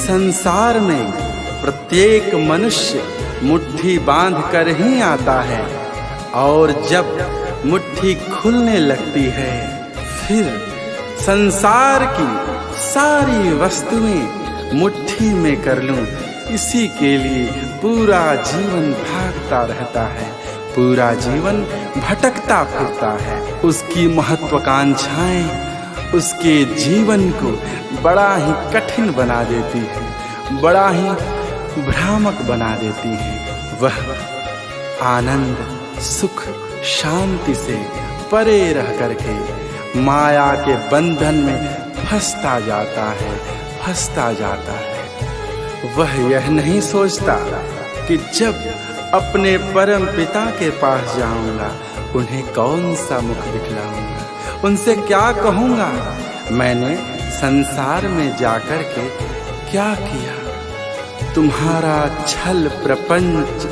संसार में प्रत्येक मनुष्य मुट्ठी बांध कर ही आता है और जब मुट्ठी खुलने लगती है फिर संसार की सारी वस्तुएं मुट्ठी में कर लूं, इसी के लिए पूरा जीवन भागता रहता है, पूरा जीवन भटकता फिरता है। उसकी महत्वाकांक्षाएं उसके जीवन को बड़ा ही कठिन बना देती है, बड़ा ही भ्रामक बना देती है। वह आनंद, सुख, शांति से परे रह करके माया के बंधन में फंसता जाता है, फंसता जाता है। वह यह नहीं सोचता कि जब अपने परम पिता के पास जाऊंगा उन्हें कौन सा मुख दिखलाऊंगा, उनसे क्या कहूंगा, मैंने संसार में जाकर के क्या किया। तुम्हारा छल प्रपंच,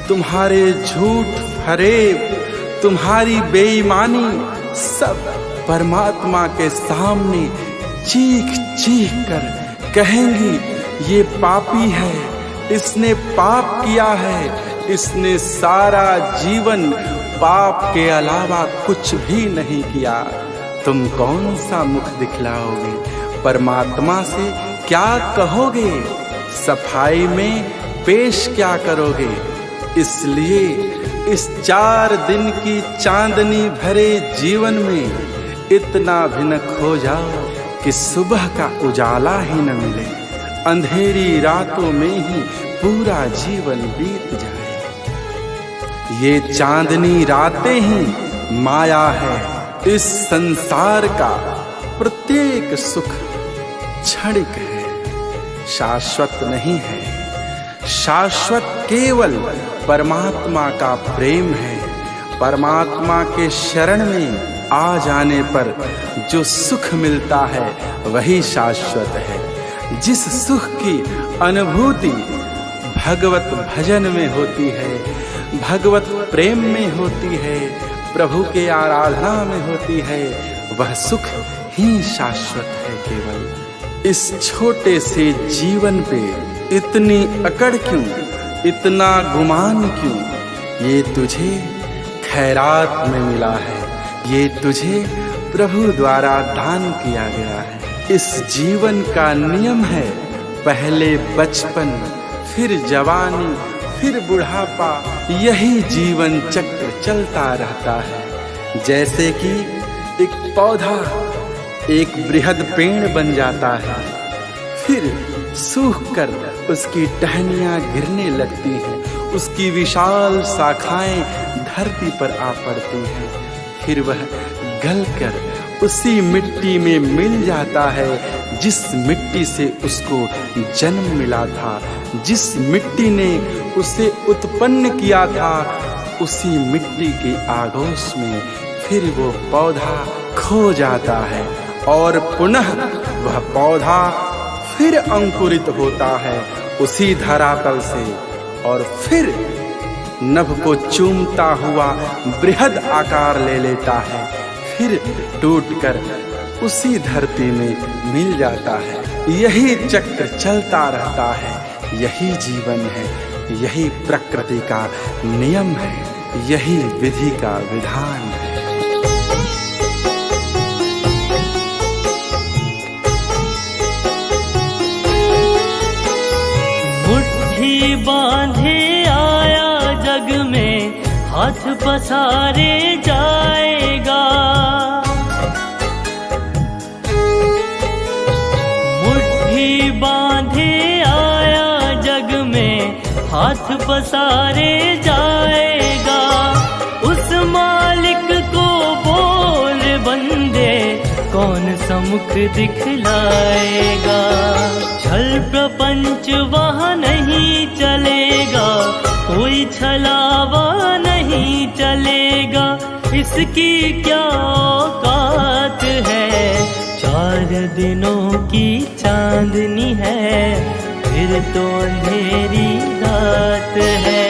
तुम्हारे झूठ फरेब, तुम्हारी बेईमानी सब परमात्मा के सामने चीख चीख कर कहेंगी ये पापी है, इसने पाप किया है, इसने सारा जीवन पाप के अलावा कुछ भी नहीं किया। तुम कौन सा मुख दिखलाओगे, परमात्मा से क्या कहोगे, सफाई में पेश क्या करोगे। इसलिए इस 4 दिन की चांदनी भरे जीवन में इतना भी न खो जाओ कि सुबह का उजाला ही न मिले, अंधेरी रातों में ही पूरा जीवन बीत जाए। ये चांदनी रातें ही माया है, इस संसार का प्रत्येक सुख क्षणिक है, शाश्वत नहीं है। शाश्वत केवल परमात्मा का प्रेम है। परमात्मा के शरण में आ जाने पर जो सुख मिलता है वही शाश्वत है। जिस सुख की अनुभूति भगवत भजन में होती है, भगवत प्रेम में होती है, प्रभु के आराधना में होती है, वह सुख ही शाश्वत है केवल। इस छोटे से जीवन पे इतनी अकड़ क्यों, इतना गुमान क्यों। ये तुझे खैरात में मिला है, ये तुझे प्रभु द्वारा दान किया गया है। इस जीवन का नियम है पहले बचपन, फिर जवानी, फिर बुढ़ापा, यही जीवन चक्र चलता रहता है। जैसे कि एक पौधा एक बृहद पेड़ बन जाता है, फिर सूख कर उसकी टहनियाँ गिरने लगती हैं, उसकी विशाल शाखाएं धरती पर आ पड़ती हैं, फिर वह गलकर उसी मिट्टी में मिल जाता है जिस मिट्टी से उसको जन्म मिला था, जिस मिट्टी ने उसे उत्पन्न किया था। उसी मिट्टी के आगोश में फिर वो पौधा खो जाता है और पुनः वह पौधा फिर अंकुरित होता है उसी धरातल से और फिर नभ को चूमता हुआ बृहद आकार ले लेता है, फिर टूटकर उसी धरती में मिल जाता है। यही चक्र चलता रहता है, यही जीवन है, यही प्रकृति का नियम है, यही विधि का विधान है। मुट्ठी बांधे आया जग में, हाथ पसारे जाएगा। मुट्ठी बांधे आया जग में, हाथ पसारे जाएगा। उस मालिक को बोल बंदे, कौन सा मुख दिखलाएगा। छल प्रपंच वहाँ नहीं चलेगा, कोई छलावा नहीं चलेगा। इसकी क्या औकात है, 4 दिनों की चांदनी है, फिर तो अंधेरी रात है।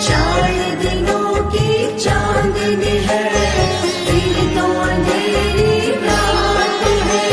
4 दिनों की चांदनी है, फिर तो अंधेरी रात है।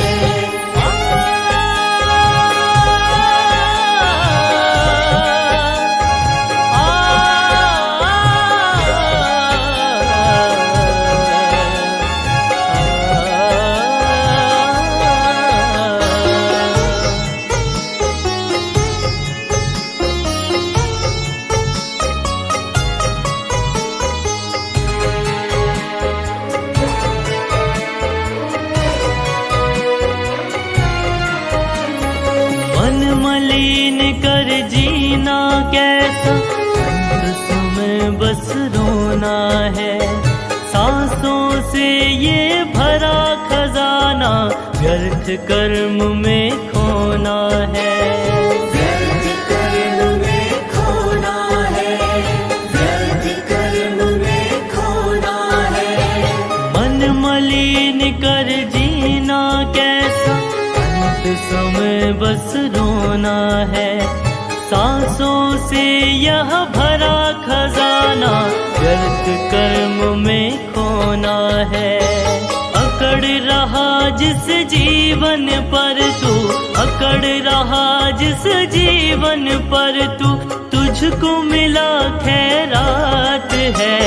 है। सांसों से ये भरा खजाना व्यर्थ कर्म में खोना है। व्यर्थ कर्म में खोना है, व्यर्थ कर्म में खोना है। मन मलिन कर जीना कैसा, अंत समय बस रोना है। सांसों से यह भरा खजाना व्यर्थ कर्म में खोना है। अकड़ रहा जिस जीवन पर तू, अकड़ रहा जिस जीवन पर तू, तुझको मिला खैरात है।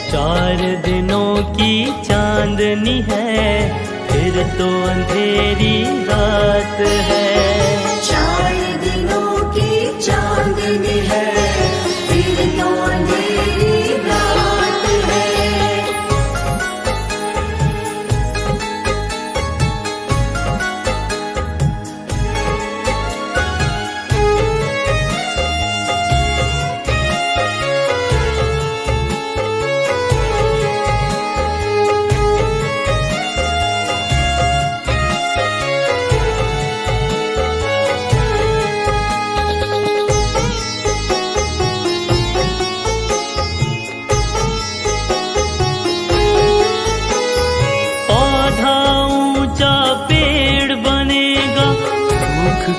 4 दिनों की चांदनी है, फिर तो अंधेरी रात है। 4 दिनों की चांदनी है, फिर तो अंधेरी रात है।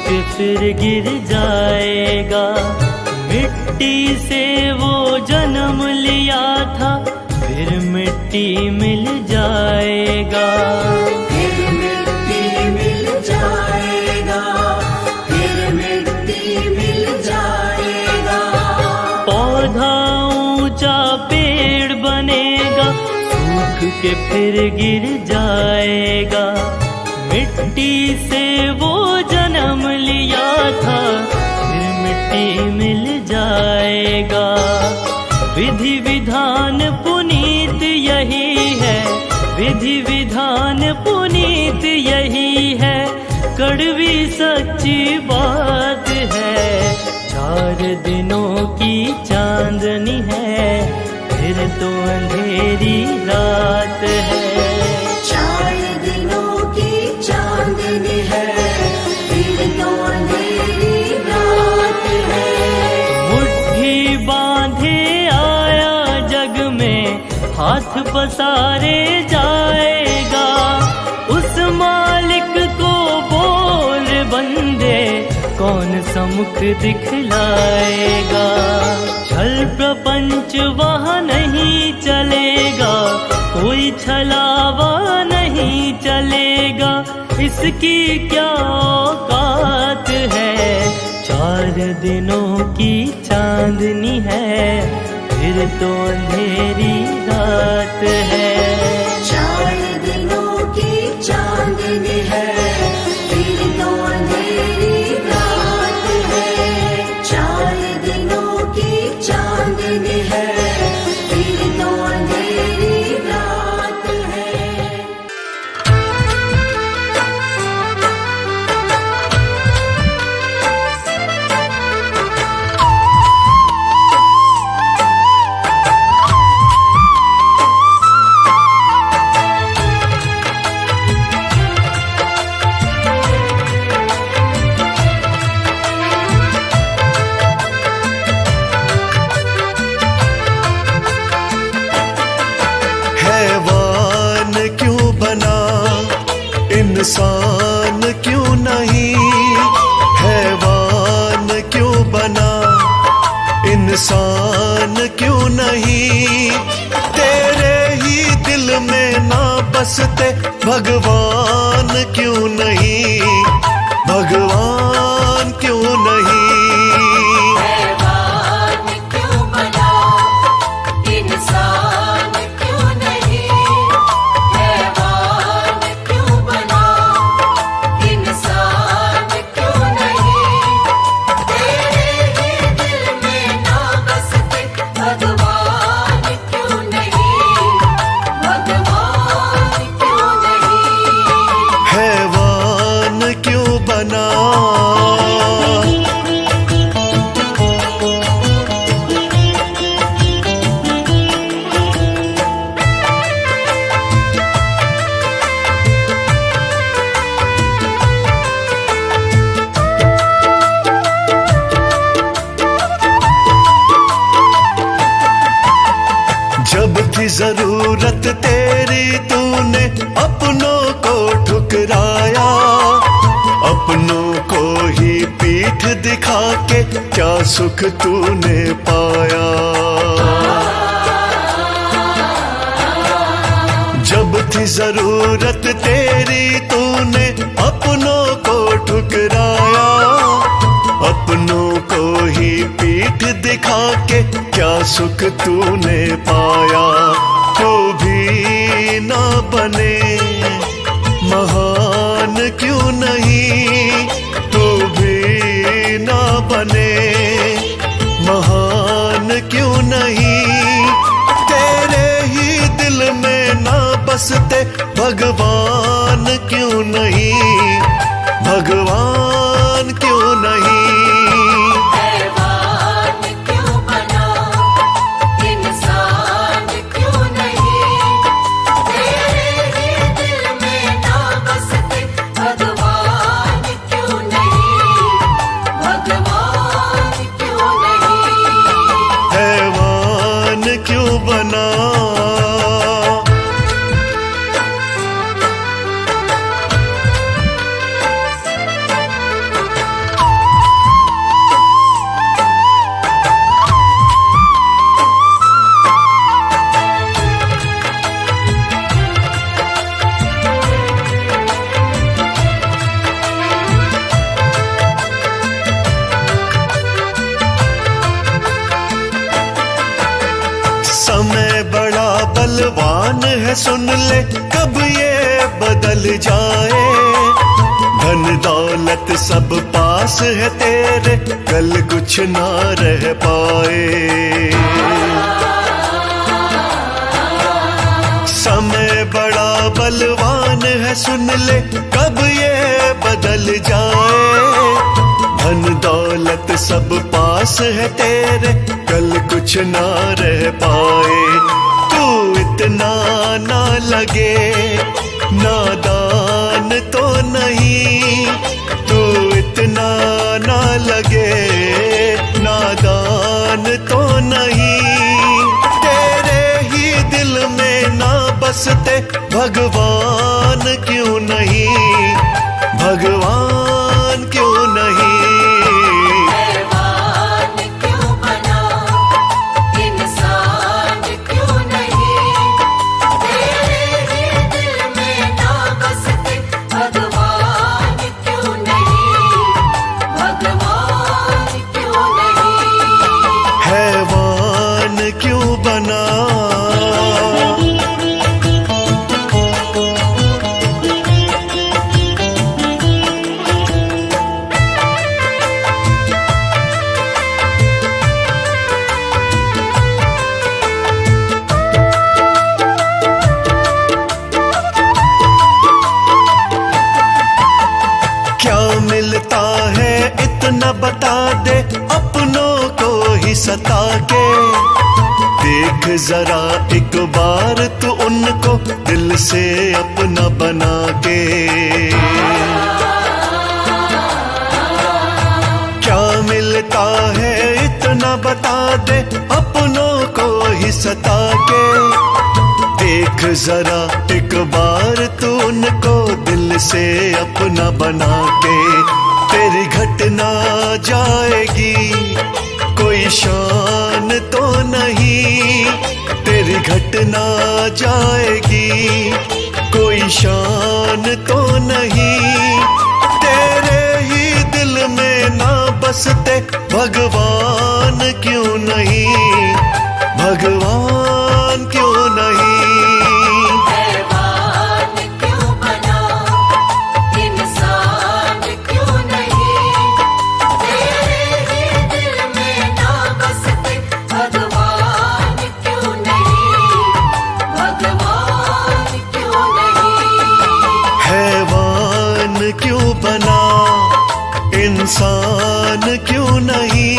के फिर गिर जाएगा। मिट्टी से वो जन्म लिया था, फिर मिट्टी मिल जाएगा। फिर मिट्टी मिल जाएगा, फिर मिट्टी मिल जाएगा। पौधा ऊंचा पेड़ बनेगा, सूख के फिर गिर जाएगा। मिट्टी से वो जन्म लिया था, फिर मिट्टी मिल जाएगा। विधि विधान पुनीत यही है, विधि विधान पुनीत यही है, कड़वी सच्ची बात है। 4 दिनों की चांदनी है, फिर तो अंधेरी रात है। 4 दिनों की चांदनी है, फिर तो अंधेरी रात है। मुट्ठी बांधे आया जग में, हाथ पसारे जाएगा। उस मालिक को बोल बंदे, कौन सम्मुख दिखलाएगा। छल प्रपंच वहाँ नहीं चलेगा, कोई छलावा नहीं चलेगा। इसकी क्या औकात है। 4 दिनों की चांदनी है, फिर तो अंधेरी रात है। 4 दिनों की चांदनी है, फिर तो अंधेरी रात है। 4 दिनों की चांदनी है, फिर तो अंधेरी रात है। इंसान क्यों नहीं, हैवान क्यों बना, इंसान क्यों नहीं। तेरे ही दिल में ना बसते भगवान क्यों नहीं, भगवान क्यों नहीं। हैवान क्यों बना, जरूरत तेरी तूने अपनों को ठुकराया, अपनों को ही पीठ दिखा के क्या सुख तूने पाया। जब थी जरूरत तेरी तूने अपनों को ठुकराया, अपनों को ही पीठ दिखा के क्या सुख तूने पाया। तू भी ना बने महान क्यों नहीं, तू भी ना बने महान क्यों नहीं। तेरे ही दिल में ना बसते भगवान क्यों नहीं, भगवान क्यों नहीं। समय बड़ा बलवान है सुन ले, कब ये बदल जाए। धन दौलत सब पास है तेरे, कल कुछ ना रह पाए। समय बड़ा बलवान है सुन ले, कब ये बदल जाए। धन दौलत सब पास है तेरे, कल कुछ ना रह पाए। तू इतना ना लगे नादान तो नहीं, तू इतना ना लगे नादान तो नहीं। तेरे ही दिल में ना बसते भगवान क्यों नहीं, भगवान क्यों नहीं। मिलता है इतना बता दे अपनों को ही सता के। देख जरा एक बार तू उनको दिल से अपना बना के। क्या मिलता है इतना बता दे अपनों को ही सता के। देख जरा एक बार तू उनको दिल से अपना बना के। तेरी घटना जाएगी कोई शान तो नहीं, तेरी घटना जाएगी कोई शान तो नहीं। तेरे ही दिल में ना बसते भगवान क्यों नहीं, भगवान क्यों नहीं। क्यों बना इंसान क्यों नहीं,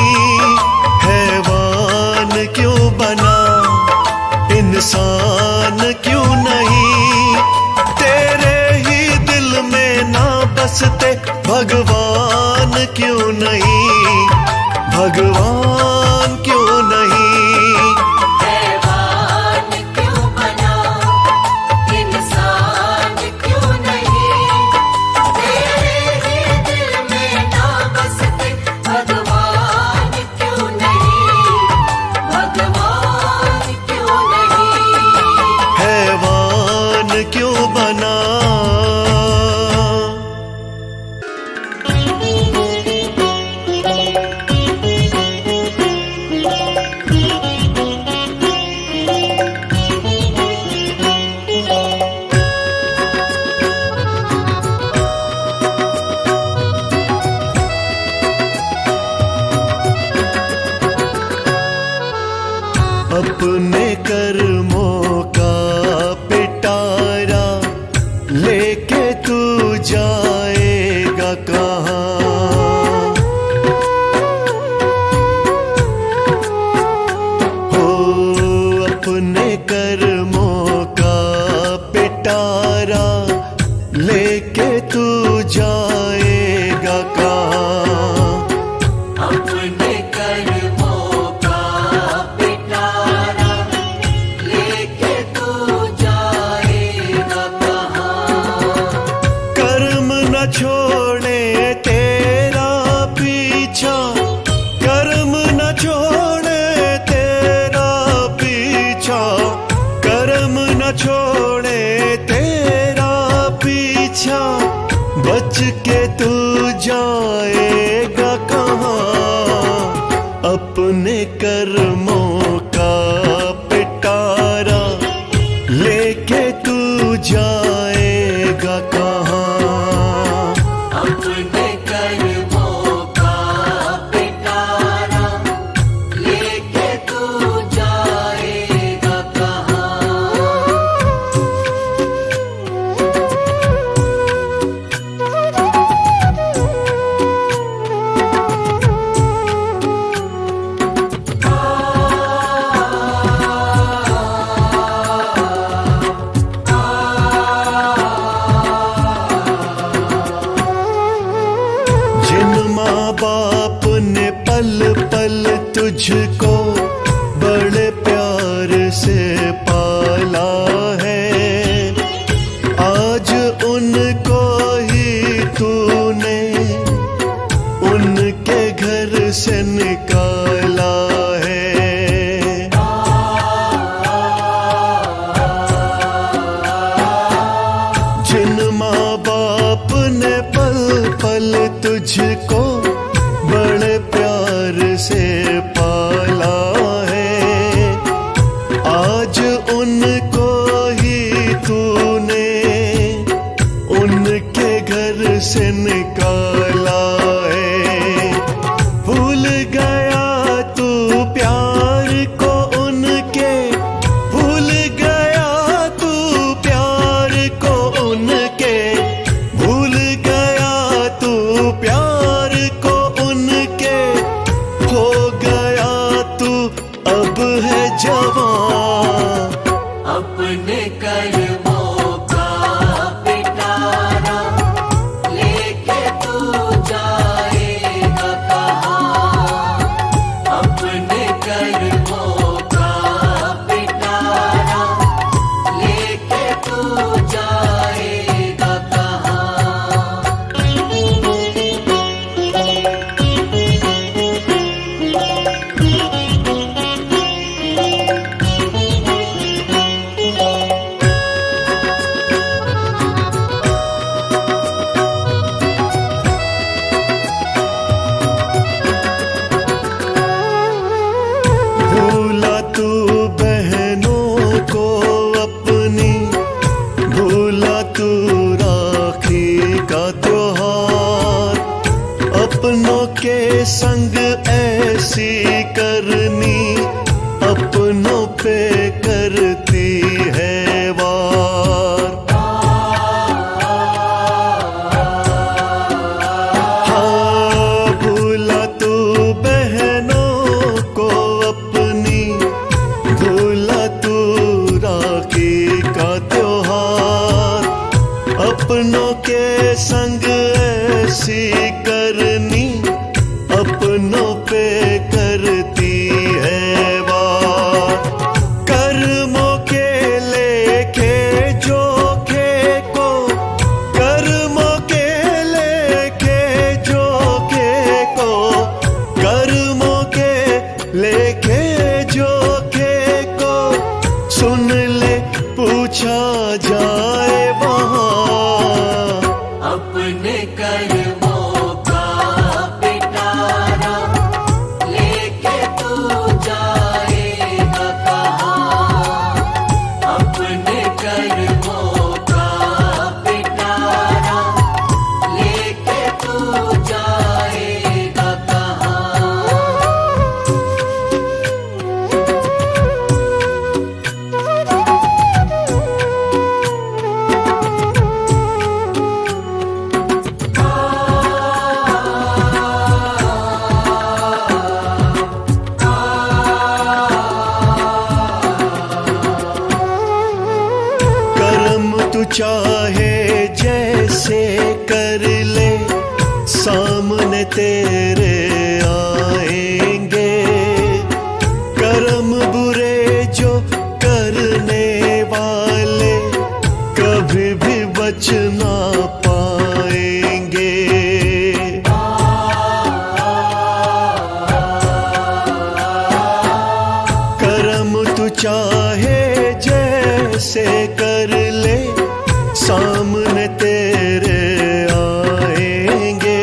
हैवान क्यों बना इंसान क्यों नहीं। तेरे ही दिल में ना बसते भगवान क्यों नहीं, भगवान क्यों नहीं। हैवान क्यों क्यों बना। अपने कर्मों का पिटारा लेके तू जाएगा कहाँ। हो अपने कर्मों का पिटारा लेके तू जाएगा कहाँ। अपने कर्मों का पिटारा लेके तू जाएगा कहाँ। कर्म न छोड़े तेरा पीछा, कर्म न छोड़े तेरा पीछा, कर्म न छोड़े तेरा पीछा। बच के तू जाएगा कहाँ। अपने कर्मों का पिटारा लेके तू जाएगा कहाँ। अपने कर्मों का पिटारा लेके तू जाएगा कहाँ। जिन माँ बाप ने पल पल तुझको बड़े प्यार से पाला है, आज उनको ही तूने उनके घर से निकाला है। जिन माँ बाप ने पल पल तुझको बड़े प्यार से पाला है, आज उनको ही तूने उनके घर से निकाला है। भूल गया तू प्यार को उनके, भूल गया तू प्यार को उनके, भूल गया तू प्यार को उनके। हो गया तू अब है जवान। अपने कर्मों का पिटारा लेके तू जाएगा कहाँ। अपने कर्मों का पिटारा लेके तू जाएगा कहाँ। भूला तू बहनों को अपनी, भूला तू राखी का त्योहार। अपनों के संग ऐसी करनी, अपनों पे करती है वार। हाँ भूला तू बहनों को अपनी, भूला तू राखी का त्योहार। अपनों के संग ऐसी करनी, अपनों पे करती है वार। कर्मों के लेके जोखे को, कर्मों के लेके जोखे को, कर्मों के लेके जोखे को। सुन ले पूछ छा जाए वहाँ। अपने कर्मों का पिटारा लेके तू जाएगा कहाँ। अपने कर्मों का पिटारा लेके तू जाएगा कहाँ। कर्म तू चाहे जैसे कर ले, सामने तेरे आएंगे। कर्म बुरे जो करने वाले कभी भी बच ना पाएंगे। कर्म तू चाहे जैसे कर ले, सामने तेरे आएंगे।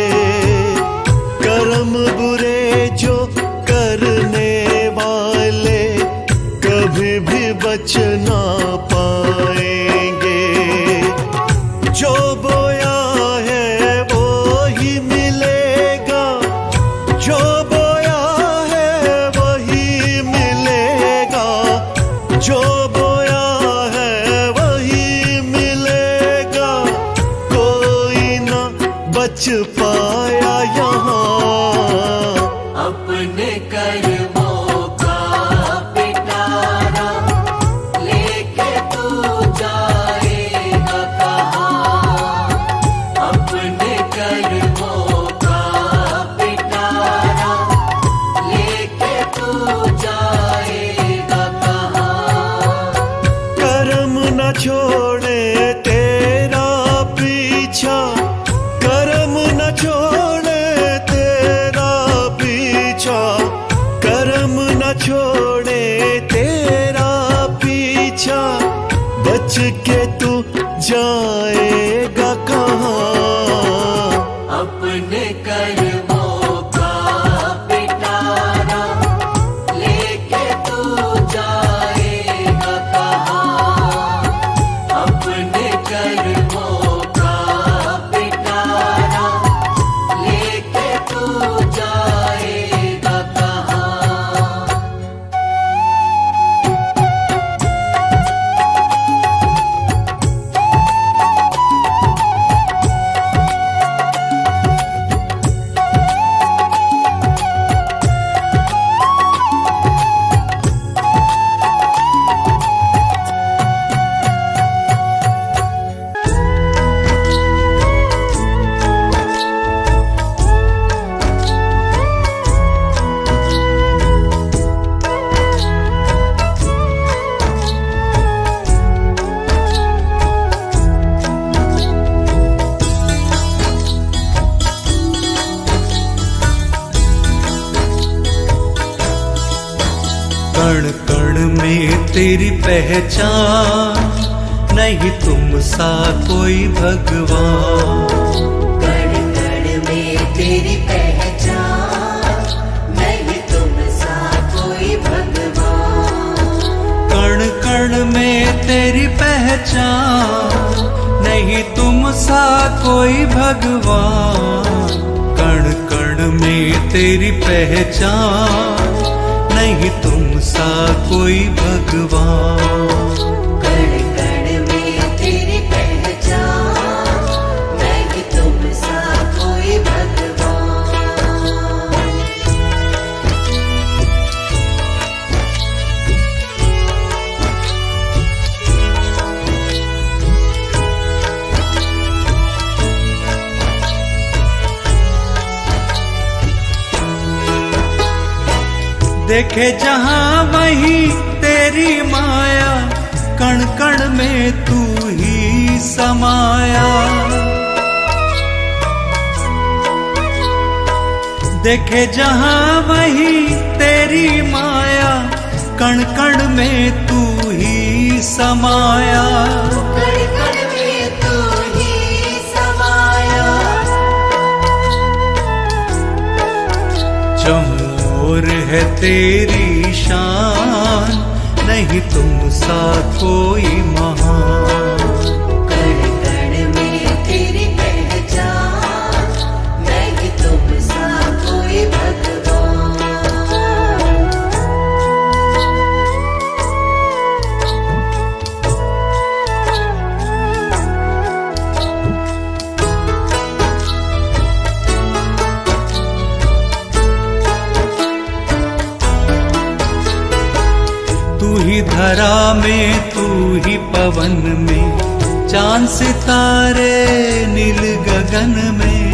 कर्म बुरे जो करने वाले कभी भी बच ना पाएंगे। जो बोया है वो ही मिलेगा, जो बोया है वही मिलेगा। जो बोया है वही मिलेगा, कोई ना बच पाया यहाँ। अपने कर्मों का पिटारा लेके तू जाएगा कहाँ। अपने कर्मों का पिटारा लेके तू जाएगा कहाँ। कर्म न छोड़े तेरा पीछा, कर्म न छोड़े तेरा पीछा। कर्म न छोड़े तेरा पीछा, बच के तू जाएगा कहाँ। अपने कर्मों का पिटारा लेके तू जाएगा कहाँ। अपने कर्मों का पिटारा लेके तू जाएगा कहाँ। कण कण में तेरी पहचान, नहीं तुम सा कोई भगवान। कण कण में तेरी पहचान, नहीं तुम सा कोई भगवान। कण कण में तेरी पहचान, नहीं तुम सा कोई भगवान। कण कण में तेरी पहचान, नहीं तुम सा कोई भगवान। कण कण में तेरी पहचान, नहीं तुम सा कोई भगवान। देखे जहां वहीं तेरी माया, कण कण में तू ही समाया। देखे जहां वहीं तेरी माया, कण कण में तू ही समाया। तेरी शान, नहीं तुम सा कोई महान। कण कण में तेरी पहचान, नहीं तुम सा कोई भगवान। तू ही धरा में, तू ही पवन में, चांद सितारे नील गगन में।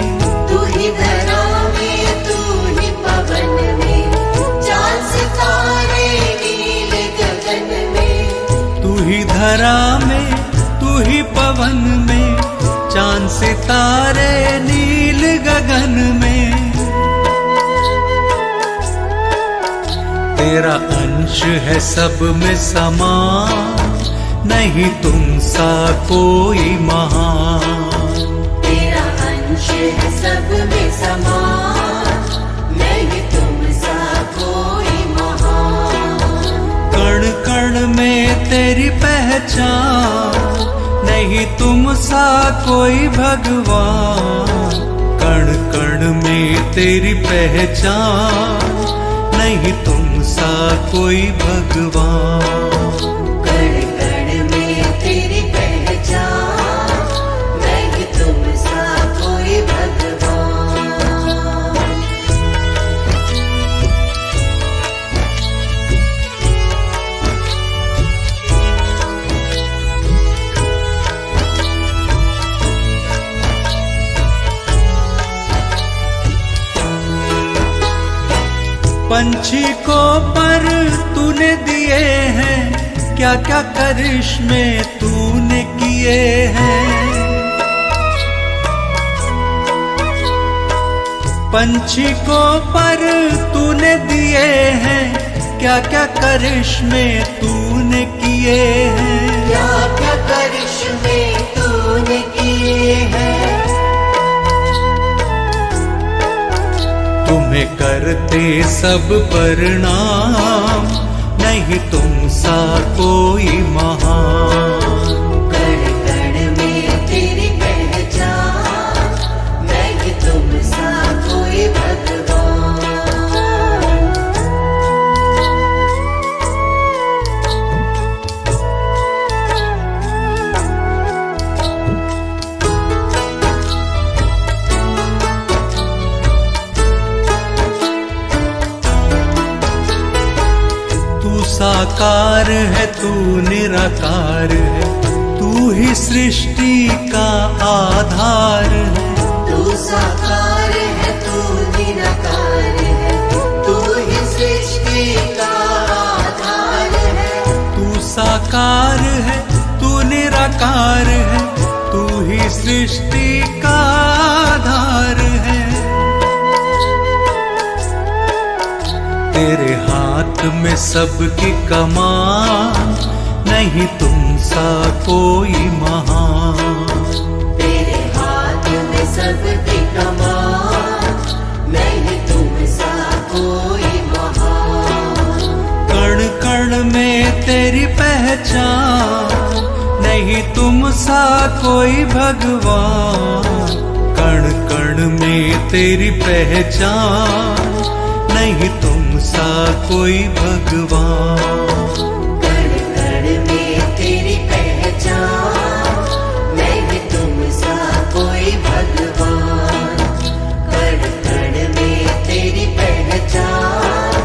तू ही धरा में, तू ही पवन में, चांद सितारे नील गगन में। तू ही धरा में, तू ही पवन में, चांद सितारे नील गगन में। तेरा अंश है सब में समा, नहीं तुम सा कोई महान। तेरा अंश है सब में समान, नहीं तुम सा कोई महान। कण कण में तेरी पहचान, नहीं तुम सा कोई भगवान। कण कण में तेरी पहचान, नहीं तुम सा कोई भगवान। कण कण में तेरी पहचान, नहीं तुम सा कोई भगवान। पंछी को पर तूने दिए हैं, क्या क्या करिश्मे तूने किए हैं। पंछी को पर तूने दिए हैं, क्या क्या करिश्मे तूने किए हैं। क्या क्या करिश्मे तूने किए हैं। तुम्हें करते सब प्रणाम, नहीं तुम सा कोई महान। कण कण में तेरी पहचान, नहीं तुम सा कोई भगवान। साकार है तू निराकार है, तू ही सृष्टि का आधार है। तू साकार है, तू निराकार है, तू ही सृष्टि का आधार है। तू साकार है, तू निराकार है, तू ही सृष्टि का आधार है। तेरे हाथ में सबकी कमान, नहीं तुम सा कोई महान। तेरे हाथ में सबकी कमान, नहीं तुम सा कोई महान। कण कण में तेरी पहचान, नहीं तुम सा कोई भगवान। कण कण में तेरी पहचान, नहीं तुम सा कोई भगवान। कण कण में तेरी पहचान, नहीं तुम सा कोई भगवान। कण कण में तेरी पहचान,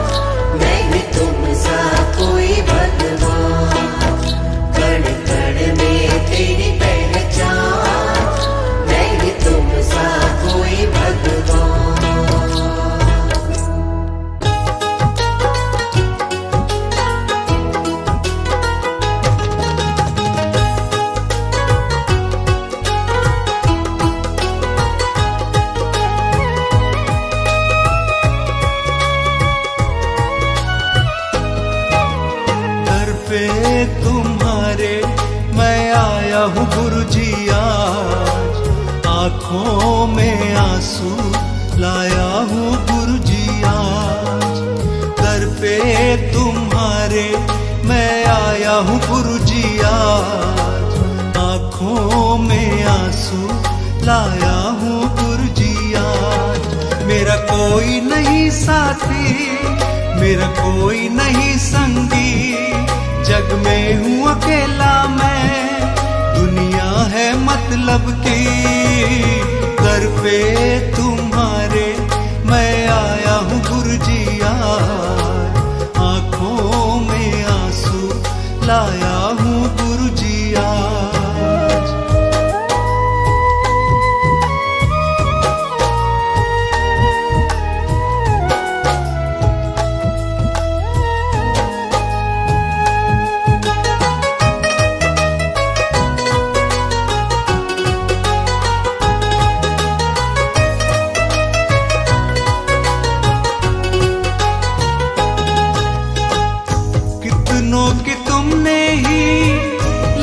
नहीं तुम सा कोई भगवान। कण कण में तेरी पहचान, नहीं तुम सा कोई भगवान। तुम्हारे मैं आया हूँ गुरुजी आज, आँखों में आंसू लाया हूँ गुरुजी आज। दर तुम्हारे मैं आया हूँ गुरुजी आज, आँखों में आंसू लाया हूँ गुरुजी आज। मेरा कोई नहीं साथी, मेरा कोई नहीं संगी, जग में हूँ अकेला मैं, दुनिया है मतलब की। दर पे तुम्हारे मैं आया हूँ गुरुजी आज, आँखों में आंसू लाया हूँ गुरुजी आज। कि तुमने ही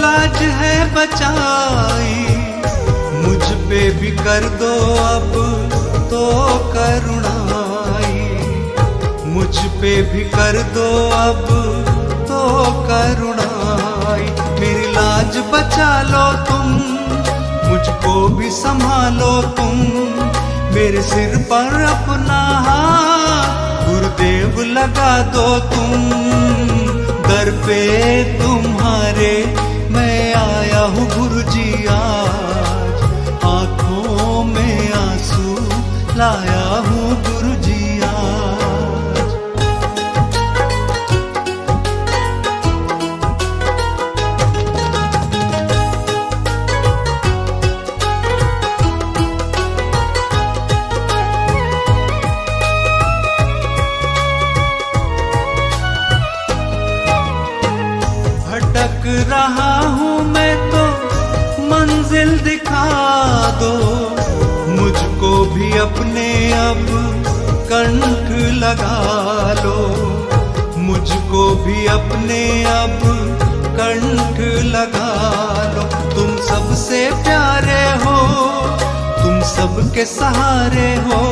लाज है बचाई, मुझ पे भी कर दो अब तो करुणाई, मुझ पे भी कर दो अब तो करुणाई। मेरी लाज बचा लो तुम, मुझको भी संभालो तुम, मेरे सिर पर अपना हाथ गुरुदेव लगा दो तुम। दर पे तुम्हारे मैं आया हूँ गुरुजी आज, आँखों में आंसू लाया हूँ गुरुजी आज। भटक रहा हूँ मैं तो मंजिल दिखा दो, मुझको भी अपने अब कंठ लगा लो, मुझको भी अपने अब कंठ लगा लो। तुम सबसे प्यारे हो, तुम सबके सहारे हो,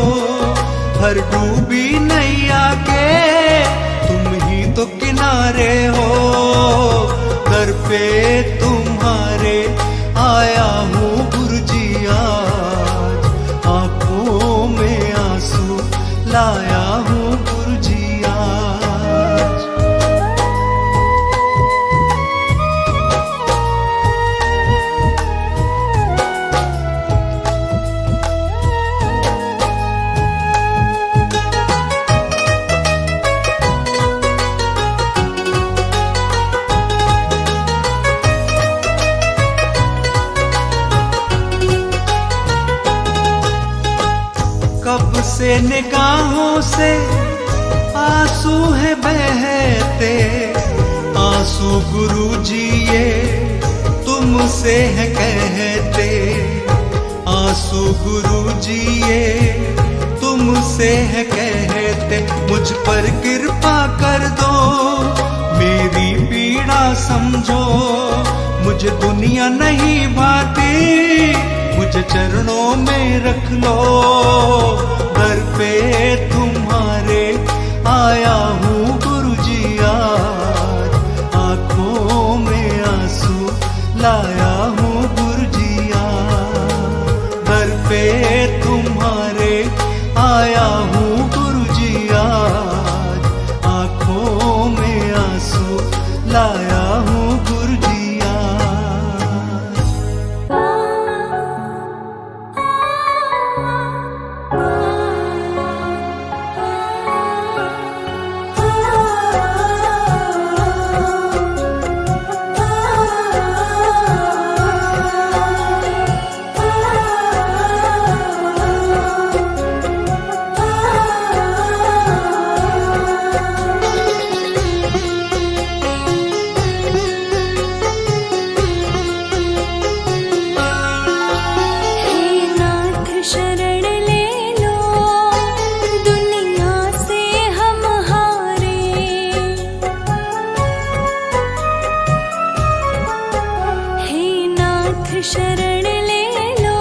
हर डूबी नैया के तुम ही तो किनारे हो। दर पे तुम्हारे आया हूँ गुरुजी आज, आँखों में आंसू लाया हूँ गुरुजी आज। कब से निगाहों से आंसू है बहते, आंसू गुरुजी ये तुमसे है कहते, आंसू गुरुजी ये तुमसे है कहते। मुझ पर कृपा कर दो, मेरी पीड़ा समझो, मुझे दुनिया नहीं भाती, मुझे चरणों में रख लो। दर पे तुम्हारे आया हूँ गुरुजी आज, आँखों में आंसू लाया हूँ गुरुजी आज। दर पे तुम्हारे आया हूँ गुरुजी आज, आँखों में आंसू लाया हूँ गुरुजी आज। शरण ले लो,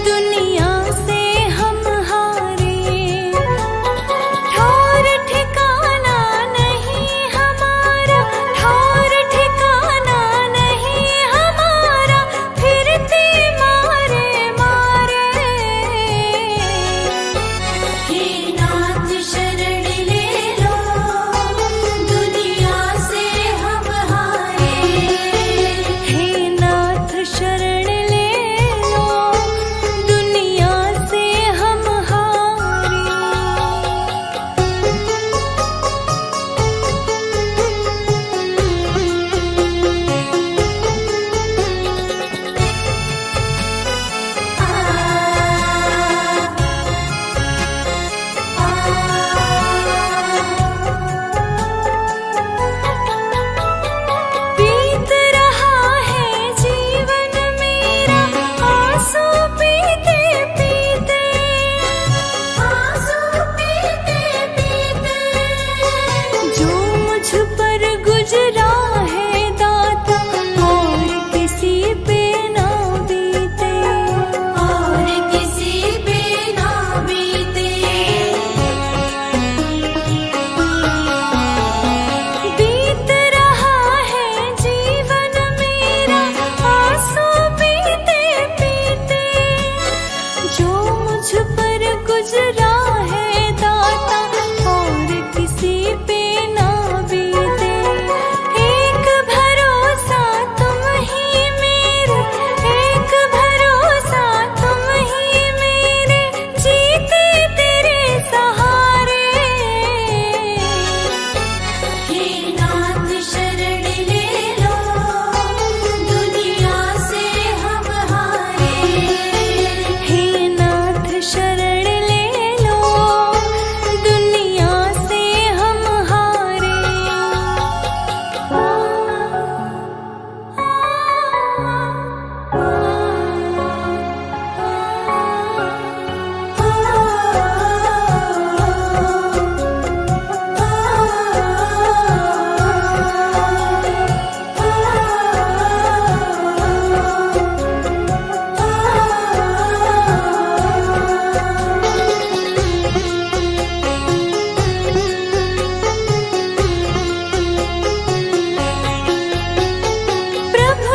दुनिया से हम हारे, ठौर ठिकाना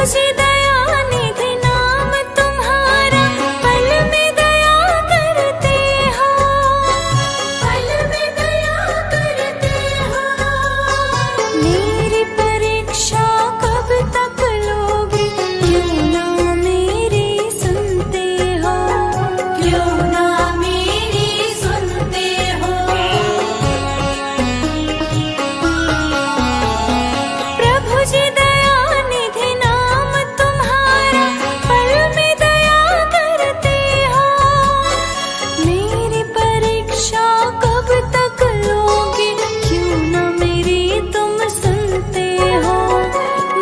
प्रभु जी दयानिधि नाम तुम्हारा, पल में दया करते हो, पल में दया करते हो। मेरी परीक्षा कब तक लोगे, क्यों ना मेरी सुनते हो, क्यों ना मेरी सुनते हो। प्रभु जी दयानिधि नाम तुम्हारा, पल में दया करते हो। मेरी परीक्षा कब तक लोगे, क्यों ना मेरी तुम सुनते हो।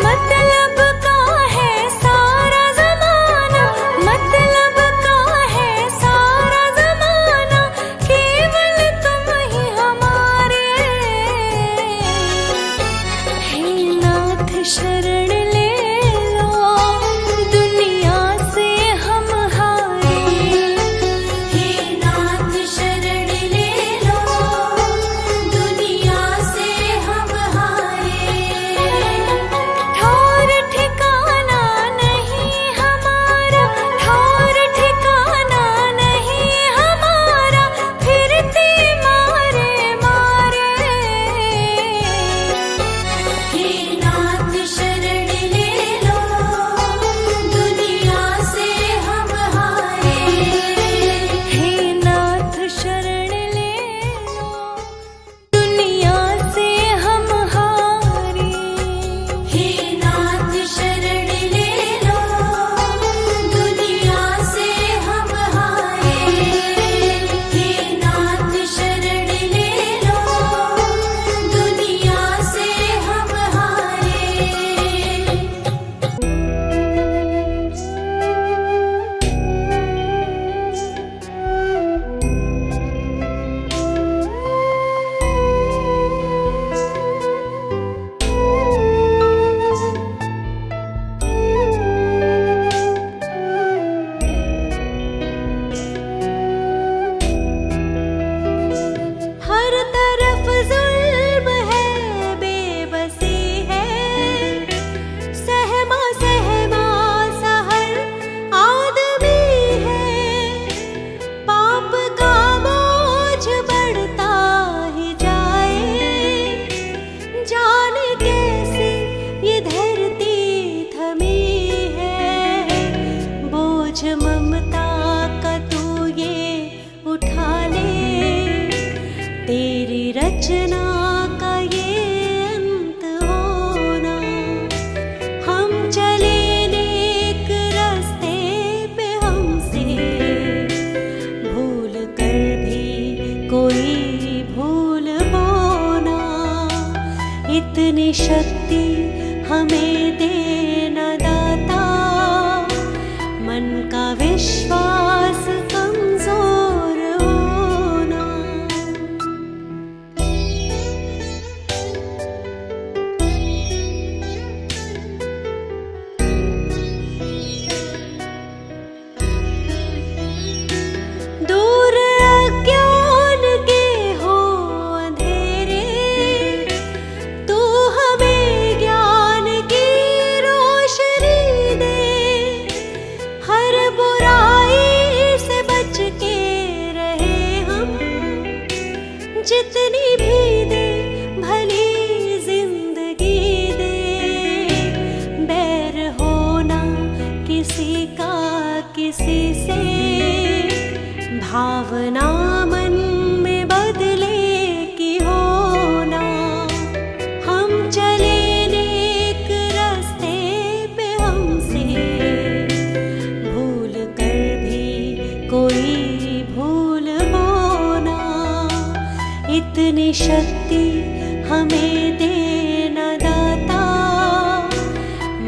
मतलब का है सारा जमाना, मतलब का है सारा जमाना, केवल तुम ही हमारे। हे नाथ शरण ले लो, दुनिया से हम हारे। हे नाथ शरण ले लो, दुनिया से हम हारे। ठौर ठिकाना नहीं हमारा, ठौर ठिकाना नहीं हमारा, फिरते मारे मारे। हे नाथ शरण ले लो, दुनिया से हम हारे। हे नाथ शरण ले लो, दुनिया से हम हारे। हे नाथ शरण ले लो, दुनिया से हम हारे। हे नाथ शरण ले लो, दुनिया से हम हारे। हर तरफ जुल्म है, बेबसी है, सहमा सहमा सा हर आदमी है। पाप का बोझ बढ़ता ही जाए, जाने कैसे ये धरती थमी है। बोझ ममता का तू ये उठा ले, तेरी रचना का ये अंत होना। हम चले नेक रास्ते पे, हमसे भूल कर भी कोई भूल होना। इतनी शक्ति हमें देना दाता, मन का विश्वास कमजोर होना। दूर अज्ञान के हो अंधेरे, तू हमें ज्ञान की रोशनी दे। हर बुराई से बच के रहे हम, जितनी भी दे भली जिंदगी दे। बैर होना किसी का किसी से, भावना मन में बदले की होना। हम चले नेक रास्ते पे, हमसे भूल कर भी कोई भूल होना। इतनी शक्ति हमें देना दाता,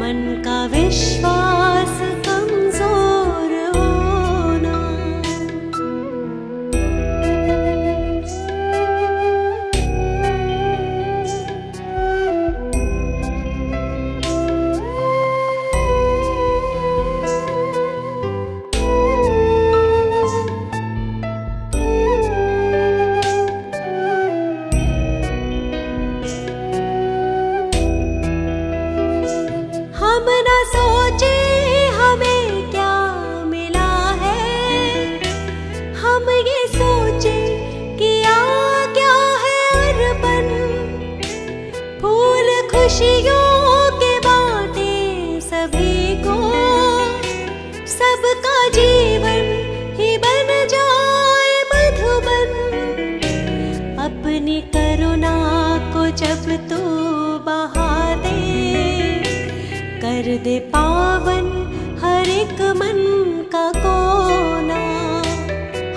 मन का विश्वास कमजोर होना। हम न सो दे पावन हर एक मन का कोना।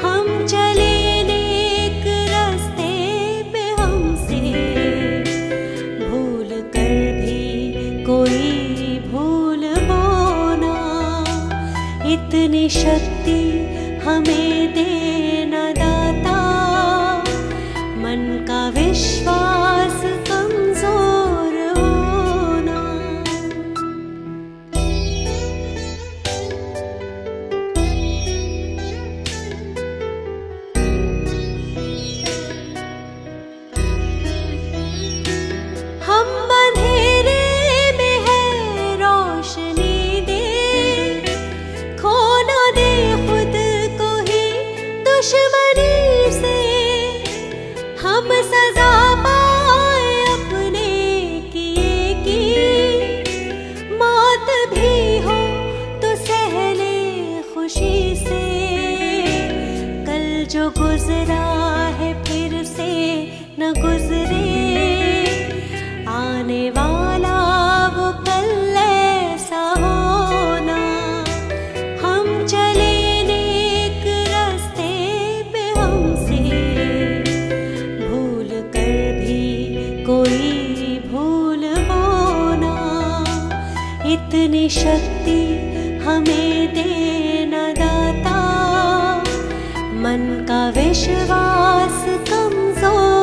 हम चले नेक रास्ते पे, हमसे भूल कर भी कोई भूल वो ना। इतनी शक्ति हमें देना दाता, मन का विश्वास कमजोर होना। हम अंधेरे में है रोशनी दे, खो ना दे खुद को ही दुश्मनी से। हम सजा पाए अपने किए की, मौत भी हो तो सह ले खुशी से। कल जो गुजरा है फिर से न गुजरे, आने वाला वो कल ऐसा होना। हम चले नेक रास्ते पे, हमसे भूल कर भी कोई भूल वो ना। इतनी शक्ति हमें देना दाता, मन का विश्वास कमजोर